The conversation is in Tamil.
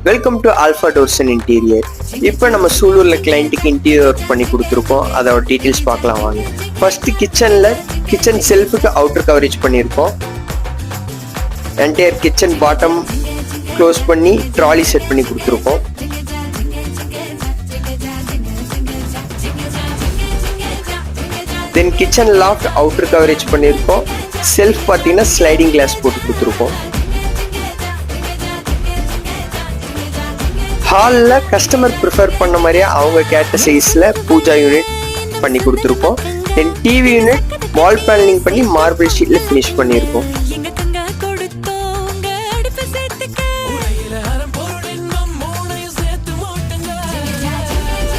Welcome to alpha doors and interior. இப்போ நம்ம சூலூரில் கிளைண்ட்டுக்கு இன்டீரியர் ஒர்க் பண்ணி கொடுத்துருக்கோம். அதோட டீட்டெயில்ஸ் பார்க்கலாம் வாங்க. ஃபர்ஸ்ட்டு கிச்சன் செல்ஃபுக்கு அவுட்டர் கவரேஜ் பண்ணியிருக்கோம். என்டையர் கிச்சன் பாட்டம் க்ளோஸ் பண்ணி ட்ராலி செட் பண்ணி கொடுத்துருக்கோம். தென் கிச்சன் லாஃப்ட் அவுட்டர் கவரேஜ் பண்ணியிருக்கோம். செல்ஃப் பார்த்தீங்கன்னா ஸ்லைடிங் கிளாஸ் போட்டு கொடுத்துருக்கோம். ஹாலில் கஸ்டமர் ப்ரிஃபர் பண்ண மாதிரியே அவங்க கேட்ட சைஸில் பூஜா யூனிட் பண்ணி கொடுத்துருக்கோம். தென் டிவி யூனிட் வால் பேனலிங் பண்ணி மார்பிள் ஷீட்டில் ஃபினிஷ் பண்ணியிருக்கோம்.